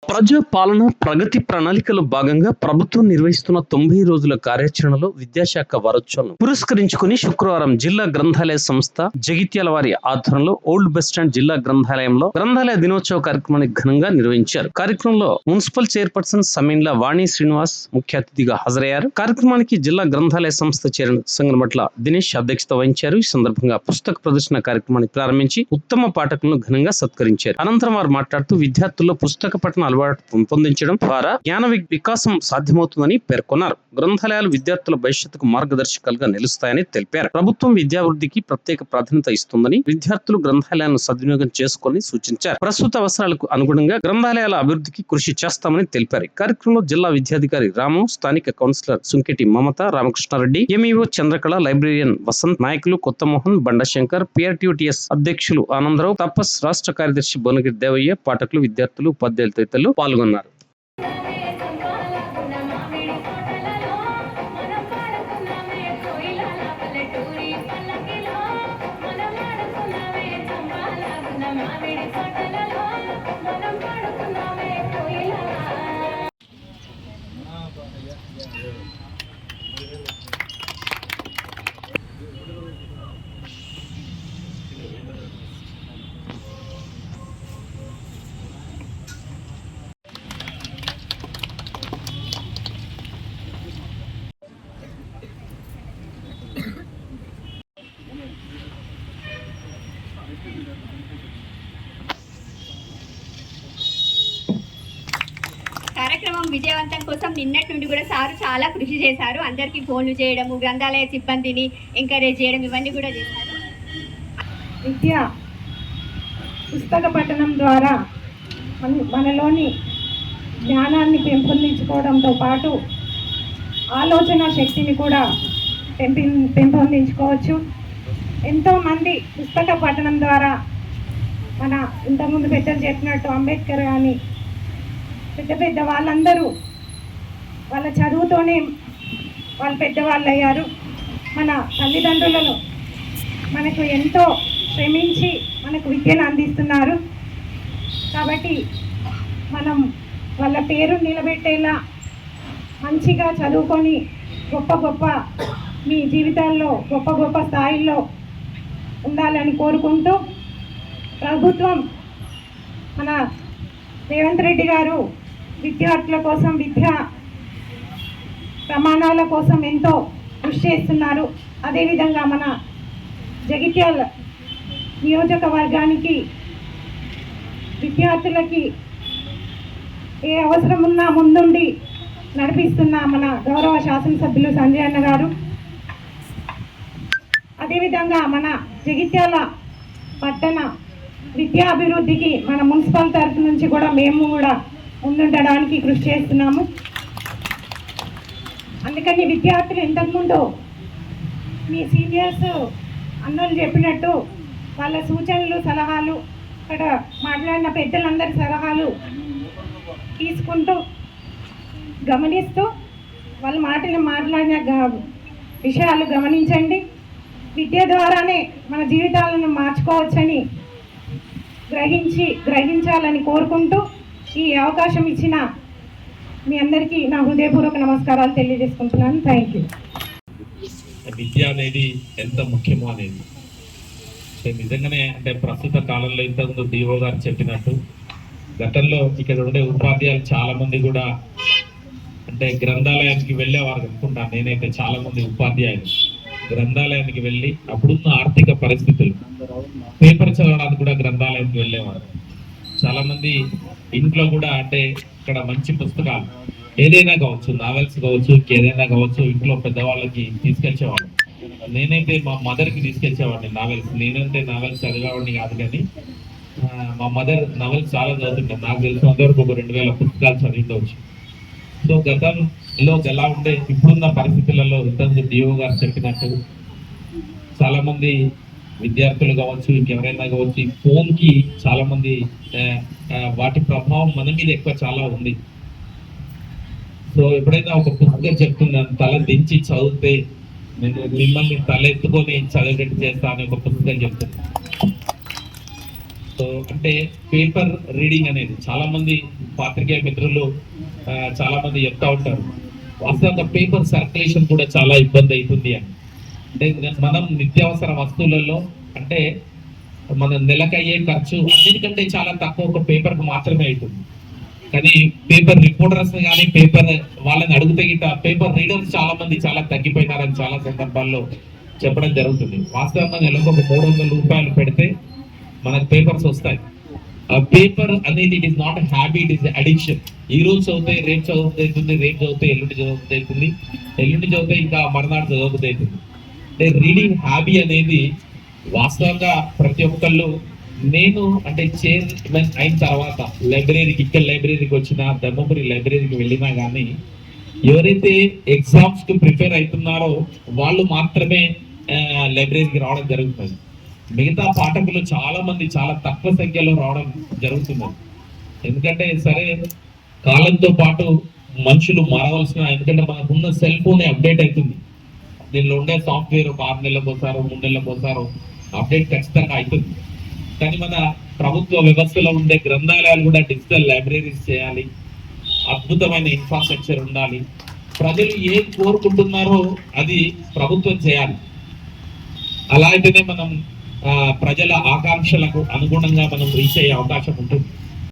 ప్రజా పాలన ప్రగతి ప్రణాళికలో భాగంగా ప్రభుత్వం నిర్వహిస్తున్న 90 రోజుల కార్యాచరణలో విద్యాశాఖ వారోత్సవాలను పురస్కరించుకుని శుక్రవారం జిల్లా గ్రంథాలయ సంస్థ జగిత్యాల వారి ఆధ్వర్యంలో ఓల్డ్ బస్ స్టాండ్ జిల్లా గ్రంథాలయంలో గ్రంథాలయ దినోత్సవ కార్యక్రమాన్ని ఘనంగా నిర్వహించారు. కార్యక్రమంలో మున్సిపల్ చైర్పర్సన్ సమీన్ల వాణి శ్రీనివాస్ ముఖ్య అతిథిగా హాజరయ్యారు. కార్యక్రమానికి జిల్లా గ్రంథాలయ సంస్థ చైర్మన్ సంగనమట్ల దినేష్ అధ్యక్షత వహించారు. ఈ సందర్భంగా పుస్తక ప్రదర్శన కార్యక్రమాన్ని ప్రారంభించి ఉత్తమ పాఠకులను ఘనంగా సత్కరించారు. అనంతరం వారు మాట్లాడుతూ విద్యార్థుల్లో పుస్తక పఠన అలవాటు పెంపొందించడం ద్వారా జ్ఞాన వికాసం సాధ్యమవుతుందని పేర్కొన్నారు. గ్రంథాలయాలు విద్యార్థుల భవిష్యత్తుకు మార్గదర్శకాలుగా నిలుస్తాయని తెలిపారు. ప్రభుత్వం విద్యాభివృద్ధికి ప్రత్యేక ప్రాధాన్యత ఇస్తుందని విద్యార్థులు గ్రంథాలయాలను సద్వినియోగం చేసుకోవాలని సూచించారు. ప్రస్తుత అవసరాలకు అనుగుణంగా గ్రంథాలయాల అభివృద్ధికి కృషి చేస్తామని తెలిపారు. కార్యక్రమంలో జిల్లా విద్యాధికారి రాము, స్థానిక కౌన్సిలర్ సుంకెటి మమత, రామకృష్ణారెడ్డి, ఎంఈఓ చంద్రకళ, లైబ్రేరియన్ వసంత్, నాయకులు కొత్తమోహన్, బండశంకర్, పిఆర్టీటీఎస్ అధ్యక్షులు ఆనందరావు, తపస్, రాష్ట్ర కార్యదర్శి బోనగిరి దేవయ్య, పాఠకులు, విద్యార్థులు, ఉపాధ్యాయులు తదితరులు పాల్గొన్నారు. కార్యక్రమం విజయవంతం కోసం నిన్నటి నుండి కూడా సారు చాలా కృషి చేశారు. అందరికీ ఫోన్లు చేయడము, గ్రంథాలయ సిబ్బందిని ఎంకరేజ్ చేయడం, ఇవన్నీ కూడా చేశారు. విద్య పుస్తక పఠనం ద్వారా మనలోని జ్ఞానాన్ని పెంపొందించుకోవడంతో పాటు ఆలోచన శక్తిని కూడా పెంపొందించుకోవచ్చు. ఎంతోమంది పుస్తక పఠనం ద్వారా మన ఇంతకుముందు పెద్దలు చెప్పినట్టు అంబేద్కర్ కానీ పెద్ద పెద్ద వాళ్ళందరూ వాళ్ళ చదువుతోనే వాళ్ళు పెద్దవాళ్ళు అయ్యారు. మన తల్లిదండ్రులను మనకు ఎంతో శ్రమించి మనకు విద్యను అందిస్తున్నారు. కాబట్టి మనం వాళ్ళ పేరు నిలబెట్టేలా మంచిగా చదువుకొని గొప్ప గొప్ప మీ జీవితాల్లో గొప్ప గొప్ప స్థాయిల్లో ఉండాలని కోరుకుంటూ, ప్రభుత్వం మన రేవంత్ రెడ్డి గారు విద్యార్థుల కోసం విద్యా ప్రమాణాల కోసం ఎంతో కృషి చేస్తున్నారు. అదేవిధంగా మన జగిత్యాల నియోజకవర్గానికి విద్యార్థులకి ఏ అవసరం ఉన్నా ముందుండి నడిపిస్తున్న మన గౌరవ శాసనసభ్యులు సంజయ్ అన్న గారు, అదేవిధంగా మన జగిత్యాల పట్టణ విద్యా అభివృద్ధికి మన మున్సిపల్ తరఫు నుంచి కూడా మేము కూడా ముందుండడానికి కృషి చేస్తున్నాము. అందుకని విద్యార్థులు ఇంతకుముందు మీ సీనియర్స్ అన్నోళ్ళు చెప్పినట్టు వాళ్ళ సూచనలు, సలహాలు, ఇక్కడ మాట్లాడిన పెద్దలందరి సలహాలు తీసుకుంటూ గమనిస్తూ వాళ్ళ మాట్లాడిన విషయాలు గమనించండి. విద్య ద్వారానే మన జీవితాలను మార్చుకోవచ్చని గ్రహించాలని కోరుకుంటూ ఈ అవకాశం ఇచ్చిన మీ అందరికీ నా హృదయపూర్వక నమస్కారాలు తెలియజేసుకుంటున్నాను. Thank you. విద్య అనేది ఎంత ముఖ్యమో అనేది నిజంగానే అంటే ప్రస్తుత కాలంలో ఇంతకుముందు డిఓ గారు చెప్పినట్టు గతంలో ఇక్కడ ఉండే ఉపాధ్యాయులు చాలా మంది కూడా అంటే గ్రంథాలయానికి వెళ్ళేవారు అనుకుంటాను. నేనైతే చాలా మంది ఉపాధ్యాయులు గ్రంథాలయానికి వెళ్ళి అప్పుడున్న ఆర్థిక పరిస్థితులు పేపర్ చదవడానికి కూడా గ్రంథాలయానికి వెళ్ళేవారు. చాలా మంది ఇంట్లో కూడా అంటే ఇక్కడ మంచి పుస్తకాలు ఏదైనా కావచ్చు, నావెల్స్ కావచ్చు, ఇంకేదైనా కావచ్చు, ఇంట్లో పెద్దవాళ్ళకి తీసుకెళ్చేవాళ్ళు. నేనైతే మా మదర్కి తీసుకెళ్చేవాడిని నావెల్స్. నేనంటే నావెల్స్ చదివేవాడిని కాదు, కానీ మా మదర్ నావెల్స్ చాలా చదువుతుంటాను. నాకు తెలిసినంత వరకు ఒక 2000 పుస్తకాలు చదివించవచ్చు. సో గతంలో ఎలా ఉండే ఇప్పుడున్న పరిస్థితులలో ఇంతకు డిఓ గారు చెప్పినట్టు చాలా మంది విద్యార్థులు కావచ్చు, ఇంకెవరైనా కావచ్చు, ఈ ఫోన్కి చాలా మంది వాటి ప్రభావం మన మీద ఎక్కువ చాలా ఉంది. సో ఎప్పుడైనా ఒక పుస్తకం చెప్తున్నాను, తల దించి చదివితే మిమ్మల్ని తల ఎత్తుకొని చదివేటట్టు చేస్తా అని ఒక పుస్తకం చెప్తుంది. సో అంటే పేపర్ రీడింగ్ అనేది చాలా మంది పాత్రికేయ మిత్రులు చాలా మంది చెప్తా ఉంటారు, వాస్తవంగా పేపర్ సర్క్యులేషన్ కూడా చాలా ఇబ్బంది అవుతుంది అని. అంటే మనం నిత్యావసర వస్తువులలో అంటే మన నెలకయ్యే ఖర్చు అన్నిటికంటే చాలా తక్కువ ఒక పేపర్కు మాత్రమే అవుతుంది. కానీ పేపర్ రిపోర్టర్స్ కానీ పేపర్ వాళ్ళని అడిగితే గిట్ట పేపర్ రీడర్స్ చాలా మంది చాలా తగ్గిపోయినారని చాలా సందర్భాల్లో చెప్పడం జరుగుతుంది. వాస్తవంగా నెలకు ఒక 300 రూపాయలు పెడితే మనకు పేపర్స్ వస్తాయి. ఆ పేపర్ అనేది it is not habit, it is addiction. ఈ రోజు చదివితే రేపు చదువుతుంది, రేపు చదివితే ఎల్లుండి చదువుతుంది, ఎల్లుండి చదివితే ఇంకా మరునాడు చదువుతుంది. అంటే రీడింగ్ హ్యాబీ అనేది వాస్తవంగా ప్రతి ఒక్కళ్ళు, నేను అంటే చైర్మన్ అయిన తర్వాత లైబ్రరీకి, ఇక్కడ లైబ్రరీకి వచ్చినా, ధర్మపురి లైబ్రరీకి వెళ్ళినా కానీ ఎవరైతే ఎగ్జామ్స్ కి ప్రిపేర్ అవుతున్నారో వాళ్ళు మాత్రమే లైబ్రరీకి రావడం జరుగుతుంది. మిగతా పాఠకులు చాలా మంది చాలా తక్కువ సంఖ్యలో రావడం జరుగుతుంది. ఎందుకంటే సరే కాలంతో పాటు మనుషులు మారవలసిన, ఎందుకంటే మనకున్న సెల్ ఫోన్ అప్డేట్ అవుతుంది. దీనిలో ఉండే సాఫ్ట్వేర్ ఒక 6 నెలలకు ఒకసారో 3 నెలలకు ఒకసారో అప్డేట్ ఖచ్చితంగా అవుతుంది. కానీ మన ప్రభుత్వ వ్యవస్థలో ఉండే గ్రంథాలయాలు కూడా డిజిటల్ లైబ్రరీస్ చేయాలి, అద్భుతమైన ఇన్ఫ్రాస్ట్రక్చర్ ఉండాలి. ప్రజలు ఏం కోరుకుంటున్నారో అది ప్రభుత్వం చేయాలి. అలా అయితేనే మనం ప్రజల ఆకాంక్షలకు అనుగుణంగా మనం రీచ్ అయ్యే అవకాశం ఉంటుంది.